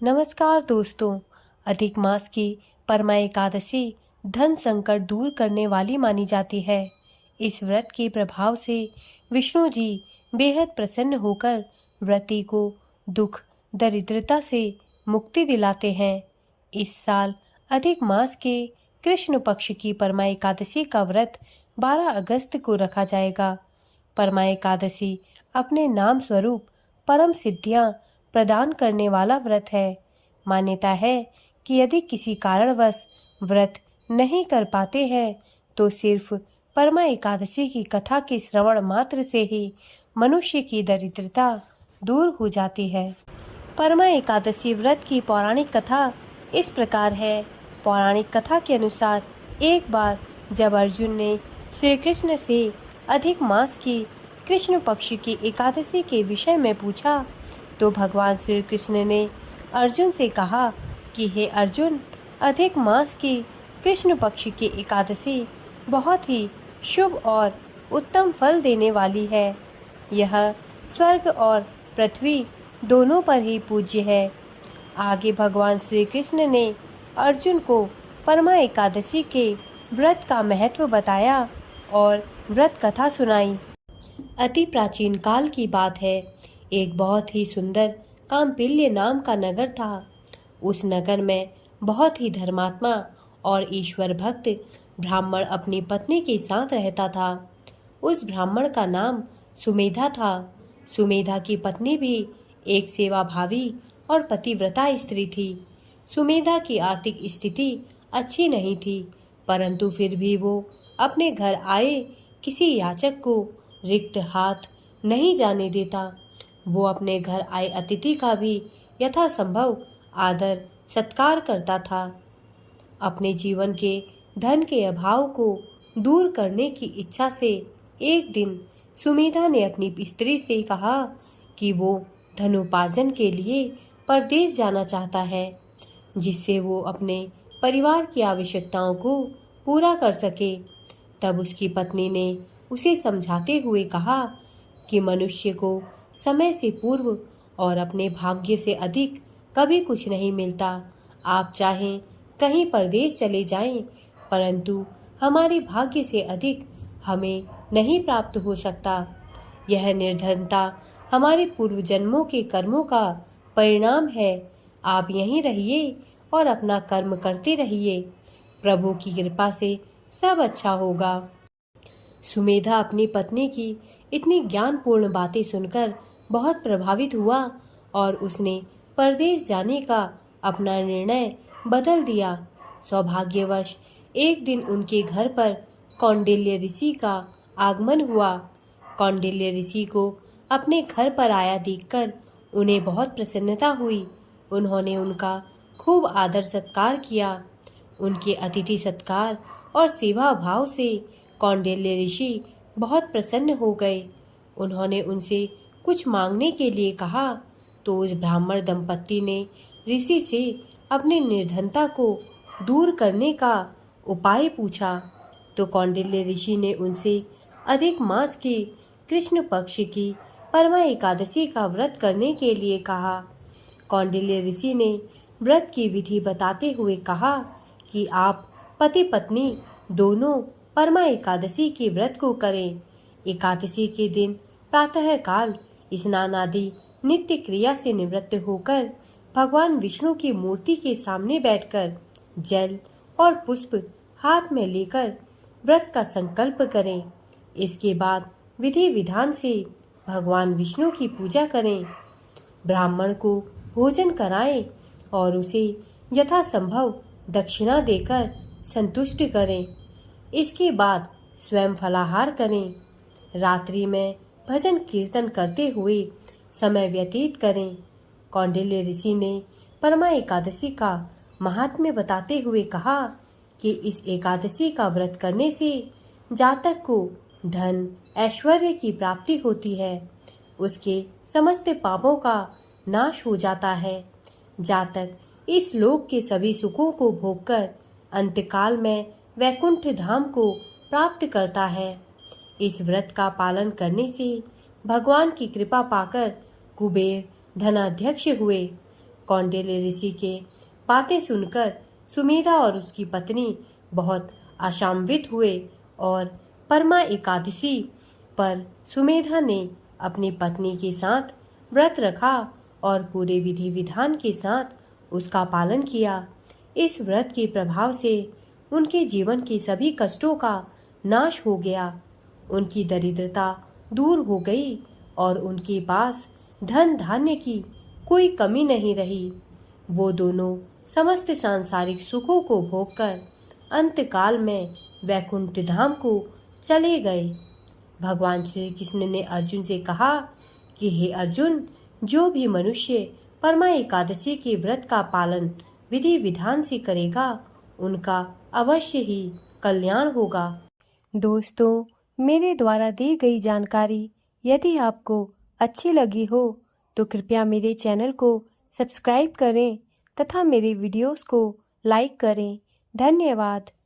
नमस्कार दोस्तों। अधिक मास की परमा एकादशी धन संकट दूर करने वाली मानी जाती है। इस व्रत के प्रभाव से विष्णु जी बेहद प्रसन्न होकर व्रती को दुख दरिद्रता से मुक्ति दिलाते हैं। इस साल अधिक मास के कृष्ण पक्ष की परमा एकादशी का व्रत 12 अगस्त को रखा जाएगा। परमा एकादशी अपने नाम स्वरूप परम सिद्धियां प्रदान करने वाला व्रत है। मान्यता है कि यदि किसी कारणवश व्रत नहीं कर पाते हैं तो सिर्फ परमा एकादशी की कथा के श्रवण मात्र से ही मनुष्य की दरिद्रता दूर हो जाती है। परमा एकादशी व्रत की पौराणिक कथा इस प्रकार है। पौराणिक कथा के अनुसार एक बार जब अर्जुन ने श्री कृष्ण से अधिक मास की कृष्ण पक्ष की एकादशी के विषय में पूछा तो भगवान श्री कृष्ण ने अर्जुन से कहा कि हे अर्जुन, अधिक मास की कृष्ण पक्ष की एकादशी बहुत ही शुभ और उत्तम फल देने वाली है। यह स्वर्ग और पृथ्वी दोनों पर ही पूज्य है। आगे भगवान श्री कृष्ण ने अर्जुन को परमा एकादशी के व्रत का महत्व बताया और व्रत कथा सुनाई। अति प्राचीन काल की बात है। एक बहुत ही सुंदर काम्पिल्य नाम का नगर था। उस नगर में बहुत ही धर्मात्मा और ईश्वर भक्त ब्राह्मण अपनी पत्नी के साथ रहता था। उस ब्राह्मण का नाम सुमेधा था। सुमेधा की पत्नी भी एक सेवाभावी और पतिव्रता स्त्री थी। सुमेधा की आर्थिक स्थिति अच्छी नहीं थी, परंतु फिर भी वो अपने घर आए किसी याचक को रिक्त हाथ नहीं जाने देता। वो अपने घर आए अतिथि का भी यथासंभव आदर सत्कार करता था। अपने जीवन के धन के अभाव को दूर करने की इच्छा से एक दिन सुमेधा ने अपनी स्त्री से कहा कि वो धनोपार्जन के लिए परदेश जाना चाहता है, जिससे वो अपने परिवार की आवश्यकताओं को पूरा कर सके। तब उसकी पत्नी ने उसे समझाते हुए कहा कि मनुष्य को समय से पूर्व और अपने भाग्य से अधिक कभी कुछ नहीं मिलता। आप चाहें कहीं परदेश चले जाएं, परंतु हमारे भाग्य से अधिक हमें नहीं प्राप्त हो सकता। यह निर्धनता हमारे पूर्व जन्मों के कर्मों का परिणाम है। आप यहीं रहिए और अपना कर्म करते रहिए। प्रभु की कृपा से सब अच्छा होगा। सुमेधा अपनी पत्नी की इतनी ज्ञानपूर्ण बातें सुनकर बहुत प्रभावित हुआ और उसने परदेश जाने का अपना निर्णय बदल दिया। सौभाग्यवश एक दिन उनके घर पर कौंडिल्य ऋषि का आगमन हुआ। कौंडिल्य ऋषि को अपने घर पर आया देखकर उन्हें बहुत प्रसन्नता हुई। उन्होंने उनका खूब आदर सत्कार किया। उनके अतिथि सत्कार और सेवा भाव से कौंडिल्य ऋषि बहुत प्रसन्न हो गए। उन्होंने उनसे कुछ मांगने के लिए कहा तो उस ब्राह्मण दंपत्ति ने ऋषि से अपनी निर्धनता को दूर करने का उपाय पूछा। तो कौंडिल्य ऋषि ने उनसे अधिक मास की कृष्ण पक्ष की परमा एकादशी का व्रत करने के लिए कहा। कौंडिल्य ऋषि ने व्रत की विधि बताते हुए कहा कि आप पति पत्नी दोनों परमा एकादशी के व्रत को करें। एकादशी के दिन प्रातः काल स्नान आदि नित्य क्रिया से निवृत्त होकर भगवान विष्णु की मूर्ति के सामने बैठकर जल और पुष्प हाथ में लेकर व्रत का संकल्प करें। इसके बाद विधि विधान से भगवान विष्णु की पूजा करें। ब्राह्मण को भोजन कराएं और उसे यथासंभव दक्षिणा देकर संतुष्ट करें। इसके बाद स्वयं फलाहार करें। रात्रि में भजन कीर्तन करते हुए समय व्यतीत करें। कौंडिल्य ऋषि ने परमा एकादशी का महात्म्य बताते हुए कहा कि इस एकादशी का व्रत करने से जातक को धन ऐश्वर्य की प्राप्ति होती है। उसके समस्त पापों का नाश हो जाता है। जातक इस लोक के सभी सुखों को भोगकर अंतकाल में वैकुंठ धाम को प्राप्त करता है। इस व्रत का पालन करने से भगवान की कृपा पाकर कुबेर धनाध्यक्ष हुए। कौंडिल्य ऋषि के बातें सुनकर सुमेधा और उसकी पत्नी बहुत आशान्वित हुए और परमा एकादशी पर सुमेधा ने अपनी पत्नी के साथ व्रत रखा और पूरे विधि विधान के साथ उसका पालन किया। इस व्रत के प्रभाव से उनके जीवन के सभी कष्टों का नाश हो गया। उनकी दरिद्रता दूर हो गई और उनके पास धन धान्य की कोई कमी नहीं रही। वो दोनों समस्त सांसारिक सुखों को भोगकर अंतकाल में वैकुंठ धाम को चले गए। भगवान श्री कृष्ण ने अर्जुन से कहा कि हे अर्जुन, जो भी मनुष्य परमा एकादशी के व्रत का पालन विधि विधान से करेगा उनका अवश्य ही कल्याण होगा। दोस्तों, मेरे द्वारा दी गई जानकारी यदि आपको अच्छी लगी हो तो कृपया मेरे चैनल को सब्सक्राइब करें तथा मेरे वीडियोस को लाइक करें। धन्यवाद।